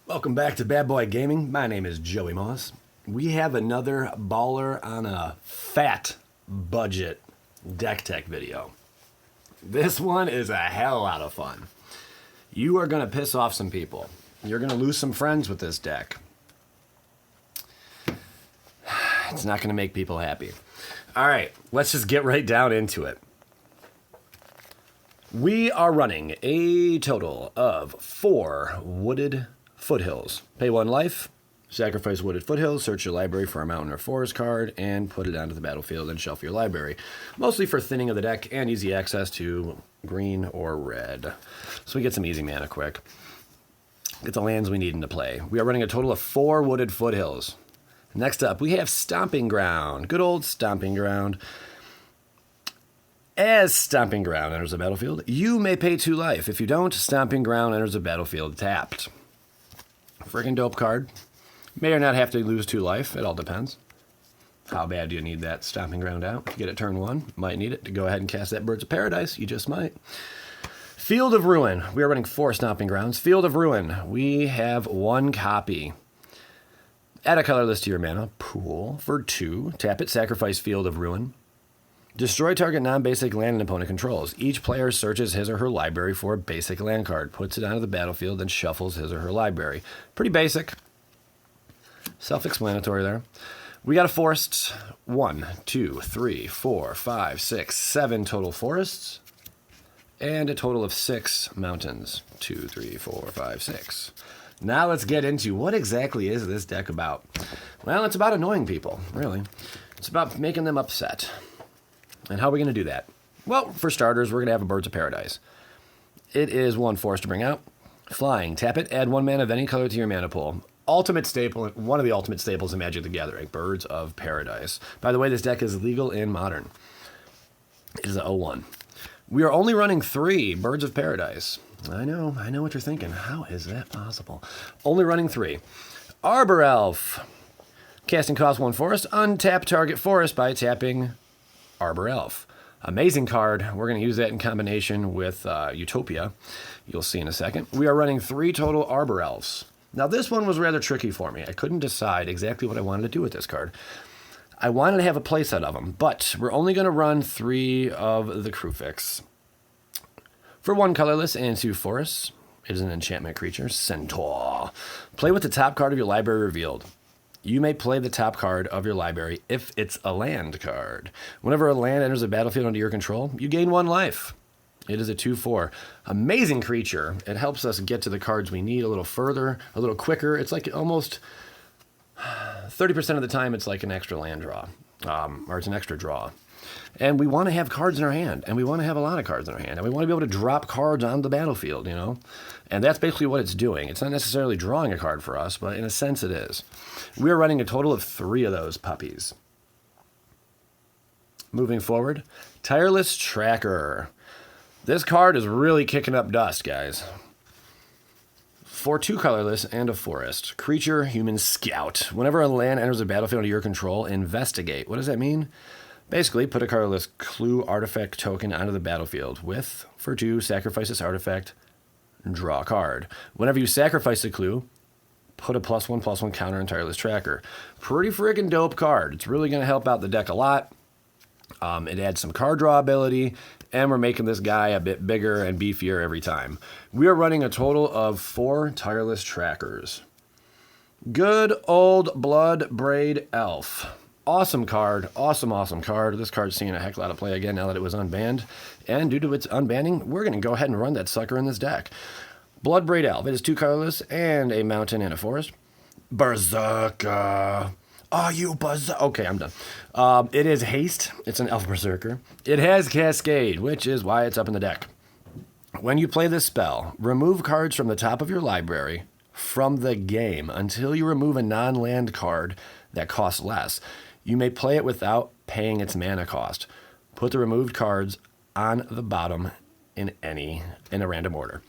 Welcome back to Bad Boy Gaming. My name is Joey Moss. We have another baller on a fat budget deck tech video. This one is a hell out of fun. You are going to piss off some people. You're going to lose some friends with this deck. It's not going to make people happy. All right, let's just get right down into it. We are running a total of 4 wooded foothills. Pay 1 life, sacrifice wooded foothills, search your library for a mountain or forest card, and put it onto the battlefield and shuffle your library. Mostly for thinning of the deck and easy access to green or red. So we get some easy mana quick. Get the lands we need into play. We are running a total of 4 wooded foothills. Next up, we have Stomping Ground. Good old Stomping Ground. As Stomping Ground enters the battlefield, you may pay 2 life. If you don't, Stomping Ground enters the battlefield tapped. Freaking dope card. May or not have to lose 2 life. It all depends. How bad do you need that Stomping Ground out? If you get it turn 1, might need it to go ahead and cast that Birds of Paradise. You just might. Field of Ruin. We are running 4 Stomping Grounds. Field of Ruin. We have 1 copy. Add a colorless to your mana pool for 2. Tap it, sacrifice Field of Ruin. Destroy target non-basic land an opponent controls. Each player searches his or her library for a basic land card, puts it onto the battlefield, and shuffles his or her library. Pretty basic. Self-explanatory there. We got a forest. 1, 2, 3, 4, 5, 6, 7 total forests. And a total of 6 mountains. 2, 3, 4, 5, 6. Now let's get into what exactly is this deck about. Well, it's about annoying people, really. It's about making them upset. And how are we going to do that? Well, for starters, we're going to have a Birds of Paradise. It is 1 force to bring out. Flying. Tap it. Add 1 mana of any color to your mana pool. Ultimate staple, one of the ultimate staples in Magic the Gathering. Birds of Paradise. By the way, this deck is legal in Modern. It is a 0-1. We are only running 3 Birds of Paradise. I know what you're thinking. How is that possible? Only running 3. Arbor Elf. Casting cost 1 forest. Untap target forest by tapping Arbor Elf. Amazing card. We're going to use that in combination with Utopia. You'll see in a second. We are running 3 total Arbor Elves. Now this one was rather tricky for me. I couldn't decide exactly what I wanted to do with this card. I wanted to have a playset of them, but we're only going to run 3 of the Crewfix. For 1 colorless and 2 forests, it is an enchantment creature, Centaur. Play with the top card of your library revealed. You may play the top card of your library if it's a land card. Whenever a land enters the battlefield under your control, you gain 1 life. It is a 2/4. Amazing creature. It helps us get to the cards we need a little further, a little quicker. It's like almost 30% of the time it's like an extra land draw, or it's an extra draw. And we want to have cards in our hand, and we want to have a lot of cards in our hand, and we want to be able to drop cards on the battlefield, you know? And that's basically what it's doing. It's not necessarily drawing a card for us, but in a sense it is. We are running a total of 3 of those puppies. Moving forward, Tireless Tracker. This card is really kicking up dust, guys. For 2 colorless and a forest. Creature, human scout. Whenever a land enters the battlefield under your control, investigate. What does that mean? Basically, put a colorless clue artifact token onto the battlefield with, for 2, sacrifice this artifact, draw a card. Whenever you sacrifice the clue, put a +1/+1 counter on Tireless Tracker. Pretty friggin' dope card. It's really going to help out the deck a lot. It adds some card draw ability, and we're making this guy a bit bigger and beefier every time. We are running a total of 4 Tireless Trackers. Good old Blood Braid Elf. Awesome card. Awesome card. This card's seeing a heck of a lot of play again now that it was unbanned. And due to its unbanning, we're going to go ahead and run that sucker in this deck. Blood Braid Elf. It is 2 colorless and a mountain and a forest. Berserker. Are you berserker? Okay, I'm done. It is haste. It's an elf berserker. It has Cascade, which is why it's up in the deck. When you play this spell, remove cards from the top of your library from the game until you remove a non-land card that costs less. You may play it without paying its mana cost. Put the removed cards on the bottom in a random order.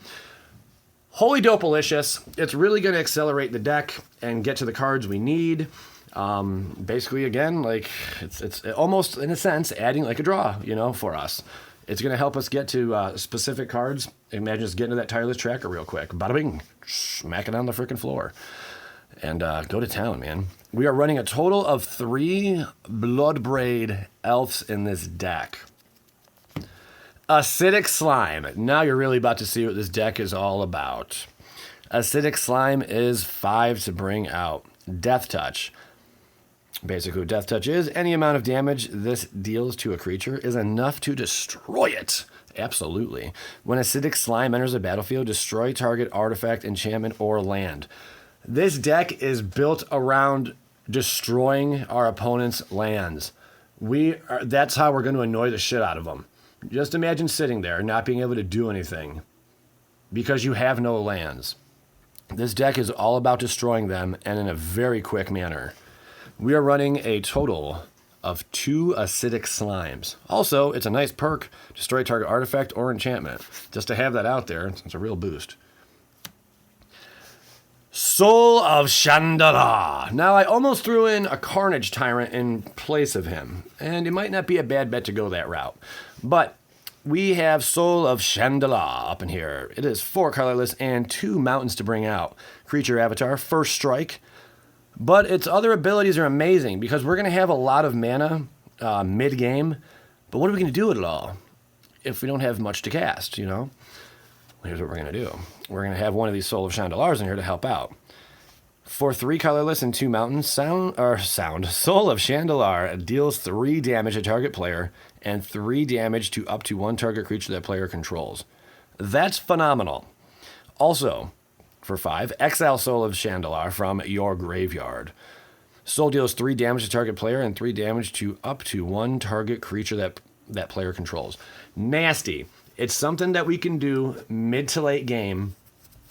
Holy dopalicious. It's really going to accelerate the deck and get to the cards we need. Basically, again, like it's almost, in a sense, adding like a draw, you know, for us. It's going to help us get to specific cards. Imagine just getting to that Tireless Tracker real quick. Bada bing, smack it on the freaking floor. And go to town, man. We are running a total of 3 Bloodbraid Elves in this deck. Acidic Slime. Now you're really about to see what this deck is all about. Acidic Slime is 5 to bring out. Death Touch. Basically what Death Touch is, any amount of damage this deals to a creature is enough to destroy it. Absolutely. When Acidic Slime enters the battlefield, destroy target artifact, enchantment, or land. This deck is built around destroying our opponent's lands. That's how we're going to annoy the shit out of them. Just imagine sitting there not being able to do anything because you have no lands. This deck is all about destroying them, and in a very quick manner. We are running a total of 2 Acidic Slimes. Also, it's a nice perk, destroy target artifact or enchantment. Just to have that out there, it's a real boost. Soul of Chandala. Now, I almost threw in a Carnage Tyrant in place of him, and it might not be a bad bet to go that route. But we have Soul of Chandala up in here. It is 4 colorless and 2 mountains to bring out. Creature avatar, first strike. But its other abilities are amazing because we're going to have a lot of mana mid-game. But what are we going to do with it all if we don't have much to cast, you know? Here's what we're going to do. We're going to have one of these Soul of Chandalars in here to help out. For 3 colorless and 2 mountains, Soul of Chandalar deals 3 damage to target player and 3 damage to up to 1 target creature that player controls. That's phenomenal. Also, for 5, exile Soul of Chandalar from your graveyard. Soul deals 3 damage to target player and 3 damage to up to 1 target creature that player controls. Nasty. It's something that we can do mid to late game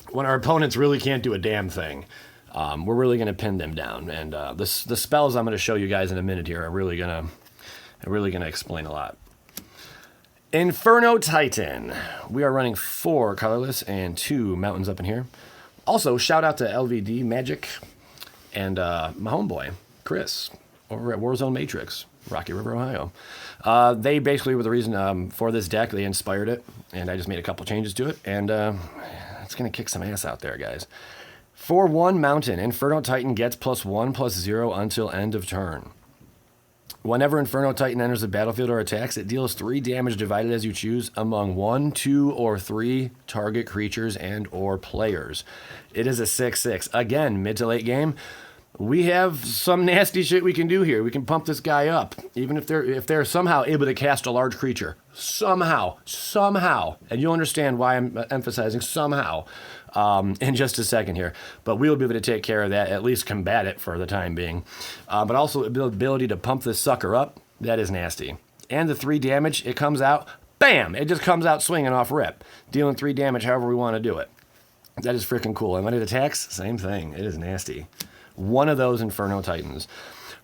when our opponents really can't do a damn thing. We're really going to pin them down. And the spells I'm going to show you guys in a minute here are really going to explain a lot. Inferno Titan. We are running 4 colorless and 2 mountains up in here. Also, shout out to LVD Magic and my homeboy, Chris, over at Warzone Matrix, Rocky River, Ohio. They basically were the reason for this deck. They inspired it, and I just made a couple changes to it, and it's going to kick some ass out there, guys. For 1 mountain, Inferno Titan gets +1/+0 until end of turn. Whenever Inferno Titan enters the battlefield or attacks, it deals 3 damage divided as you choose among 1, 2, or 3 target creatures and or players. It is a 6/6. Again, mid to late game, we have some nasty shit we can do here. We can pump this guy up, even if they're somehow able to cast a large creature. Somehow, and you'll understand why I'm emphasizing somehow in just a second here. But we'll be able to take care of that, at least combat it for the time being. But also the ability to pump this sucker up, that is nasty. And the 3 damage, it comes out, bam! It just comes out swinging off rip, dealing 3 damage however we want to do it. That is freaking cool. And when it attacks, same thing. It is nasty. One of those Inferno Titans.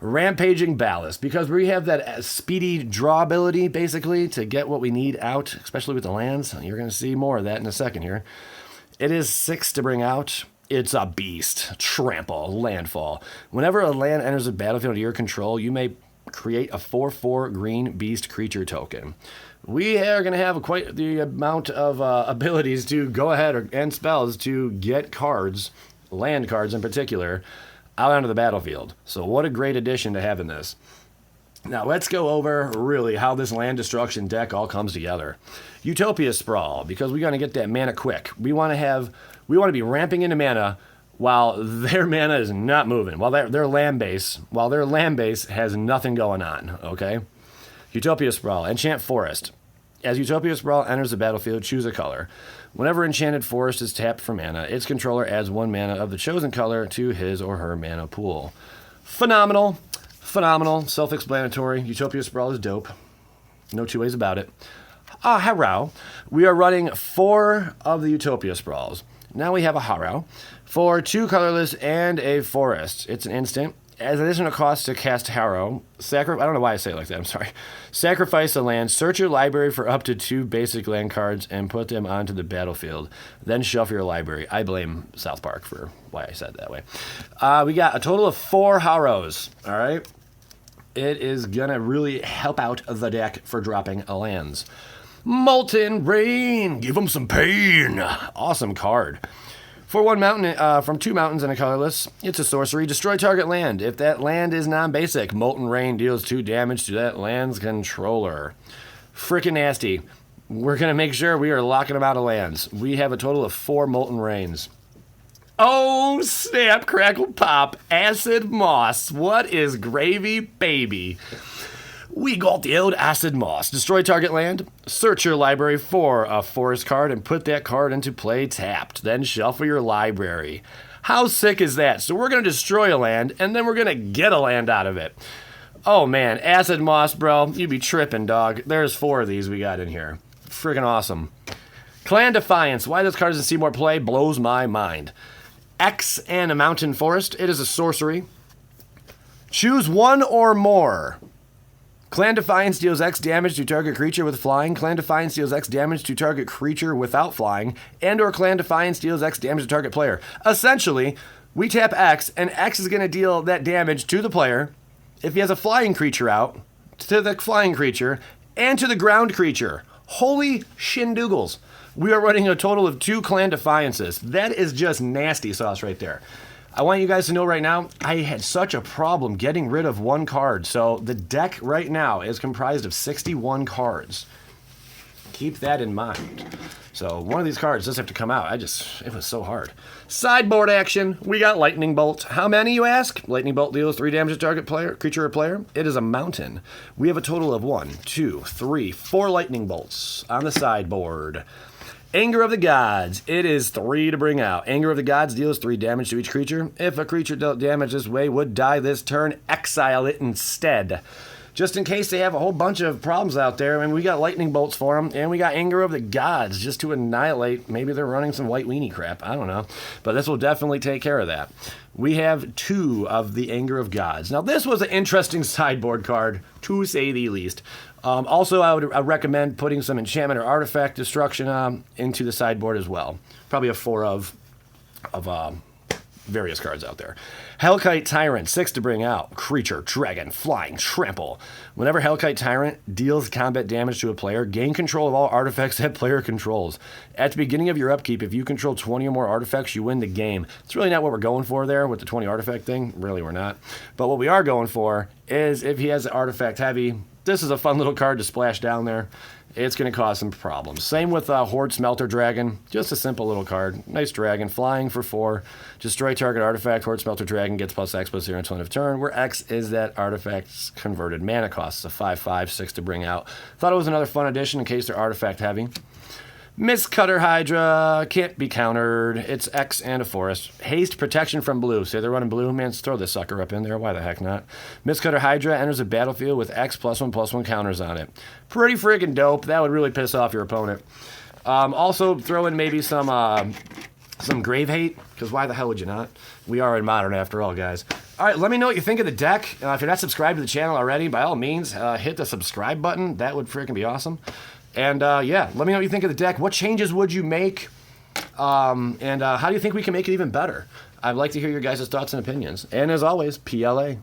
Rampaging Ballast, because we have that speedy draw ability, basically, to get what we need out, especially with the lands. You're going to see more of that in a second here. It is 6 to bring out. It's a beast. Trample, landfall. Whenever a land enters the battlefield under your control, you may create a 4/4 green beast creature token. We are going to have quite the amount of abilities to go ahead and spells to get cards, land cards in particular, out onto the battlefield. So what a great addition to having this. Now let's go over really how this land destruction deck all comes together. Utopia Sprawl, because we're going to get that mana quick. We want to be ramping into mana while their mana is not moving, while their land base has nothing going on, okay? Utopia Sprawl, Enchant Forest. As Utopia Sprawl enters the battlefield, choose a color. Whenever Enchanted Forest is tapped for mana, its controller adds 1 mana of the chosen color to his or her mana pool. Phenomenal. Self-explanatory. Utopia Sprawl is dope. No 2 ways about it. Harrow. We are running 4 of the Utopia Sprawls. Now we have a Harrow. For 2 colorless and a forest. It's an instant. As additional cost to cast Harrow, I don't know why I say it like that, I'm sorry. Sacrifice a land, search your library for up to 2 basic land cards, and put them onto the battlefield. Then shuffle your library. I blame South Park for why I said it that way. We got a total of 4 Harrows, all right? It is going to really help out the deck for dropping lands. Molten Rain, give them some pain. Awesome card. For one mountain, from 2 mountains and a colorless, it's a sorcery. Destroy target land. If that land is non-basic, Molten Rain deals 2 damage to that land's controller. Frickin' nasty. We're going to make sure we are locking them out of lands. We have a total of 4 Molten Rains. Oh, snap, crackle, pop. Acid Moss. What is gravy, baby? We got the old Acid Moss. Destroy target land. Search your library for a forest card and put that card into play tapped. Then shuffle your library. How sick is that? So we're going to destroy a land, and then we're going to get a land out of it. Oh, man. Acid Moss, bro. You be tripping, dog. There's 4 of these we got in here. Freaking awesome. Clan Defiance. Why this card doesn't see more play blows my mind. X and a mountain forest. It is a sorcery. Choose 1 or more. Clan Defiance deals X damage to target creature with flying. Clan Defiance deals X damage to target creature without flying. And or Clan Defiance deals X damage to target player. Essentially, we tap X, and X is going to deal that damage to the player. If he has a flying creature out, to the flying creature, and to the ground creature. Holy shindoogles. We are running a total of 2 Clan Defiances. That is just nasty sauce right there. I want you guys to know right now, I had such a problem getting rid of 1 card. So the deck right now is comprised of 61 cards. Keep that in mind. So one of these cards does have to come out. It was so hard. Sideboard action. We got Lightning Bolt. How many, you ask? Lightning Bolt deals 3 damage to target player, creature or player. It is a mountain. We have a total of 1, 2, 3, 4 Lightning Bolts on the sideboard. Anger of the Gods. It is 3 to bring out. Anger of the Gods deals 3 damage to each creature. If a creature dealt damage this way would die this turn, exile it instead. Just in case they have a whole bunch of problems out there, and we got Lightning Bolts for them, and we got Anger of the Gods just to annihilate. Maybe they're running some white weenie crap. I don't know. But this will definitely take care of that. We have 2 of the Anger of Gods. Now, this was an interesting sideboard card, to say the least. Also, I would recommend putting some enchantment or artifact destruction into the sideboard as well. Probably a 4 of various cards out there. Hellkite Tyrant, 6 to bring out. Creature, dragon, flying, trample. Whenever Hellkite Tyrant deals combat damage to a player, gain control of all artifacts that player controls. At the beginning of your upkeep, if you control 20 or more artifacts, you win the game. It's really not what we're going for there with the 20 artifact thing. Really, we're not. But what we are going for is if he has artifact heavy, this is a fun little card to splash down there. It's going to cause some problems. Same with Horde Smelter Dragon. Just a simple little card. Nice dragon. Flying for 4. Destroy target artifact. Horde Smelter Dragon gets +X/+0 until end of turn, where X is that artifact's converted mana cost. It's a 5/5, 6 to bring out. Thought it was another fun addition in case they're artifact heavy. Mistcutter Hydra, can't be countered. It's X and a forest. Haste protection from blue. Say they're running blue, man, throw this sucker up in there. Why the heck not? Mistcutter Hydra enters a battlefield with X +1/+1 counters on it. Pretty freaking dope. That would really piss off your opponent. Also, throw in maybe some Grave Hate, because why the hell would you not? We are in Modern after all, guys. All right, let me know what you think of the deck. If you're not subscribed to the channel already, by all means, hit the subscribe button. That would freaking be awesome. And yeah, let me know what you think of the deck. What changes would you make? And how do you think we can make it even better? I'd like to hear your guys' thoughts and opinions. And as always, PLA.